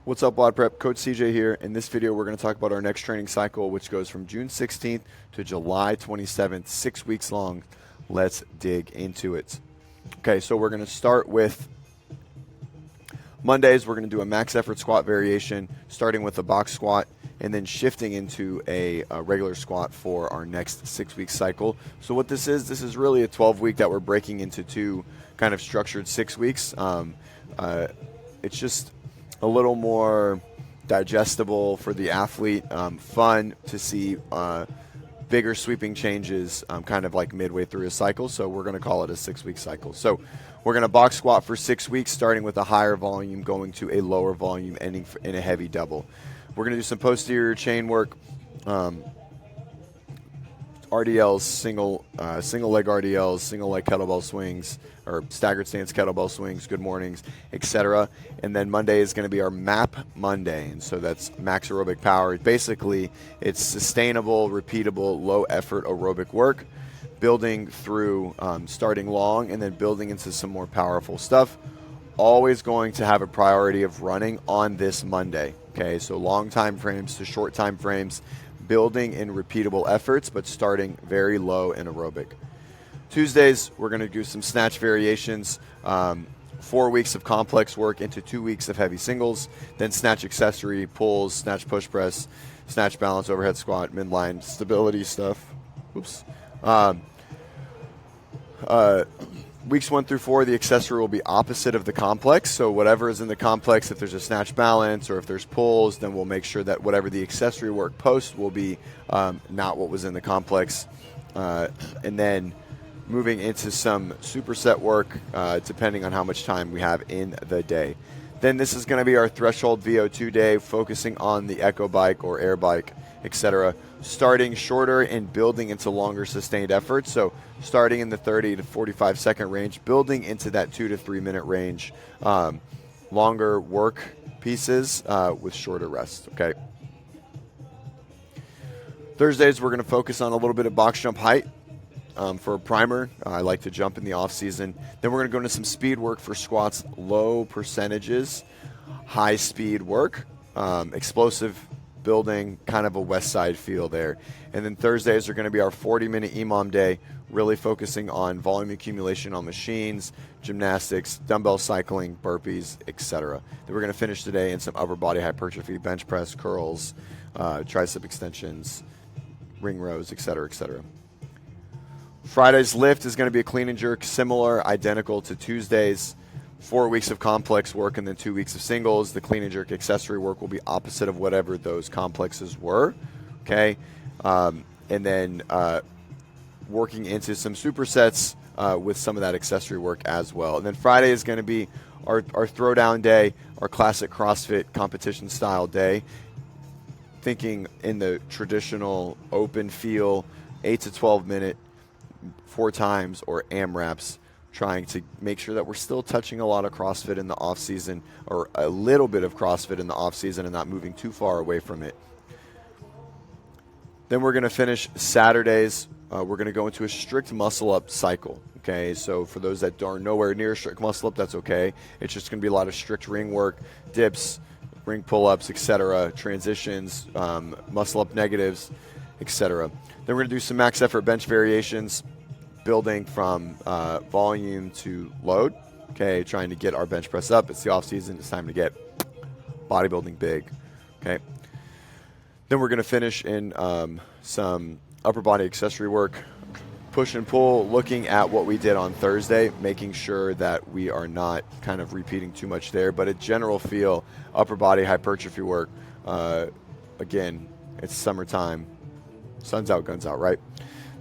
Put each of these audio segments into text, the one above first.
What's up, WODprep? Coach CJ here. In this video, we're going to talk about our next training cycle, which goes from June 16th to July 27th, 6 weeks long. Let's dig into it. Okay, so we're going to start with Mondays. We're going to do a max effort squat variation, starting with a box squat, and then shifting into a regular squat for our next 6 week cycle. So what this is really a 12-week that we're breaking into two kind of structured 6 weeks. It's just a little more digestible for the athlete, fun to see bigger sweeping changes kind of like midway through a cycle. So we're going to call it a 6 week cycle. So we're going to box squat for 6 weeks, starting with a higher volume, going to a lower volume, ending in a heavy double. We're going to do some posterior chain work, RDLs, single leg RDLs, single leg kettlebell swings, or staggered stance kettlebell swings, good mornings, etc. And then Monday is going to be our MAP Monday, and so that's max aerobic power. Basically, it's sustainable, repeatable, low effort aerobic work, building through starting long and then building into some more powerful stuff. Always going to have a priority of running on this Monday. Okay, so long time frames to short time frames, building in repeatable efforts, but starting very low in aerobic. Tuesdays, we're going to do some snatch variations, 4 weeks of complex work into 2 weeks of heavy singles, then snatch accessory, pulls, snatch push press, snatch balance, overhead squat, midline stability stuff. Oops. Weeks 1 through 4, the accessory will be opposite of the complex. So whatever is in the complex, if there's a snatch balance or if there's pulls, then we'll make sure that whatever the accessory work post will be not what was in the complex. And then moving into some superset work, depending on how much time we have in the day. Then this is going to be our threshold VO2 day, focusing on the echo bike or air bike, etc. Starting shorter and building into longer sustained efforts. So starting in the 30 to 45 second range, building into that 2 to 3 minute range, longer work pieces with shorter rest. Okay. Thursdays, we're going to focus on a little bit of box jump height. For a primer, I like to jump in the off season. Then we're going to go into some speed work for squats, low percentages, high speed work, explosive building, kind of a west side feel there. And then Thursdays are going to be our 40-minute EMOM day, really focusing on volume accumulation on machines, gymnastics, dumbbell cycling, burpees, etc. Then we're going to finish today in some upper body hypertrophy, bench press, curls, tricep extensions, ring rows, etc., etc. Friday's lift is going to be a clean and jerk, similar, identical to Tuesday's. 4 weeks of complex work and then 2 weeks of singles. The clean and jerk accessory work will be opposite of whatever those complexes were. Okay, and then working into some supersets with some of that accessory work as well. And then Friday is going to be our throwdown day, our classic CrossFit competition style day. Thinking in the traditional open feel, 8 to 12 minute, 4 times or AMRAPs, trying to make sure that we're still touching a lot of CrossFit in the off season, or a little bit of CrossFit in the off season, and not moving too far away from it. Then we're going to finish Saturdays. We're going to go into a strict muscle up cycle. Okay, so for those that are nowhere near strict muscle up, that's okay. It's just going to be a lot of strict ring work, dips, ring pull-ups, etc., transitions, muscle up negatives, etc. Then we're going to do some max effort bench variations, building from volume to load. Okay, trying to get our bench press up. It's the off season. It's time to get bodybuilding big. Okay. Then we're going to finish in some upper body accessory work, push and pull, looking at what we did on Thursday, making sure that we are not kind of repeating too much there, but a general feel, upper body hypertrophy work. Again, it's summertime. Sun's out, guns out, right?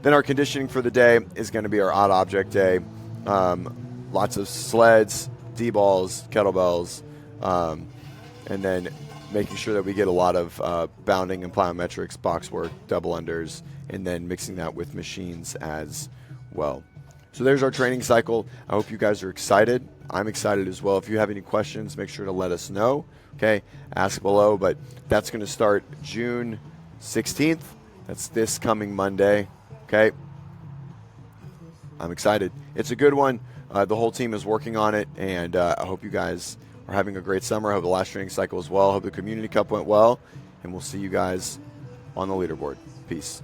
Then our conditioning for the day is going to be our odd object day. Lots of sleds, D-balls, kettlebells, and then making sure that we get a lot of bounding and plyometrics, box work, double unders, and then mixing that with machines as well. So there's our training cycle. I hope you guys are excited. I'm excited as well. If you have any questions, make sure to let us know. Okay, ask below. But that's going to start June 16th. That's this coming Monday. Okay, I'm excited. It's a good one. The whole team is working on it, and I hope you guys are having a great summer. I hope the last training cycle as well. I hope the Community Cup went well. And we'll see you guys on the leaderboard. Peace.